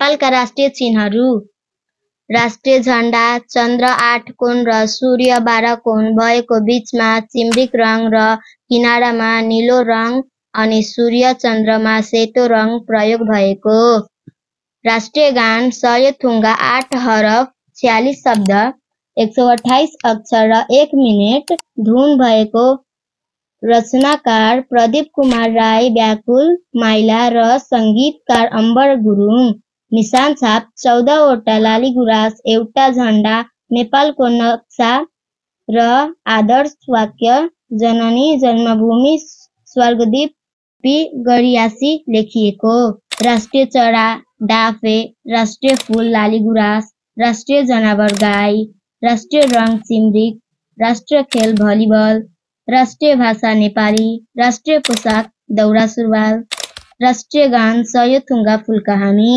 नेपालका राष्ट्रिय चिन्हहरू। राष्ट्रिय झण्डा चन्द्र 8 कोण र सूर्य 12 कोण भएको बीचमा चिम्रिक रङ र किनारामा नीलो रङ अनि सूर्य चन्द्रमा सेतो रङ प्रयोग भएको। राष्ट्रिय गान सयथुङ्गा 8 हरफ 46 शब्द 128 अक्षर र 1 मिनेट धुन भएको। रचनाकार प्रदीप कुमार राई व्याकुल माइला र सङ्गीतकार अम्बर गुरुङ। निशान छाप 14 वटा लालीगुराँस एउटा झण्डा नेपालको नक्सा र आदर्श वाक्य जननी जन्मभूमि स्वर्गद्वीप गरियासी लेखिएको। राष्ट्रिय चरा डाँफे, राष्ट्रिय फूल लालीगुराँस, राष्ट्रिय जनावर गाई, राष्ट्रिय रङ चिम्रिक, राष्ट्रिय खेल भलिबल, राष्ट्रिय भाषा नेपाली, राष्ट्रिय पोसाक दौरा सुरुवाल, राष्ट्रिय गान सयथुङ्गा फुल्का हामी।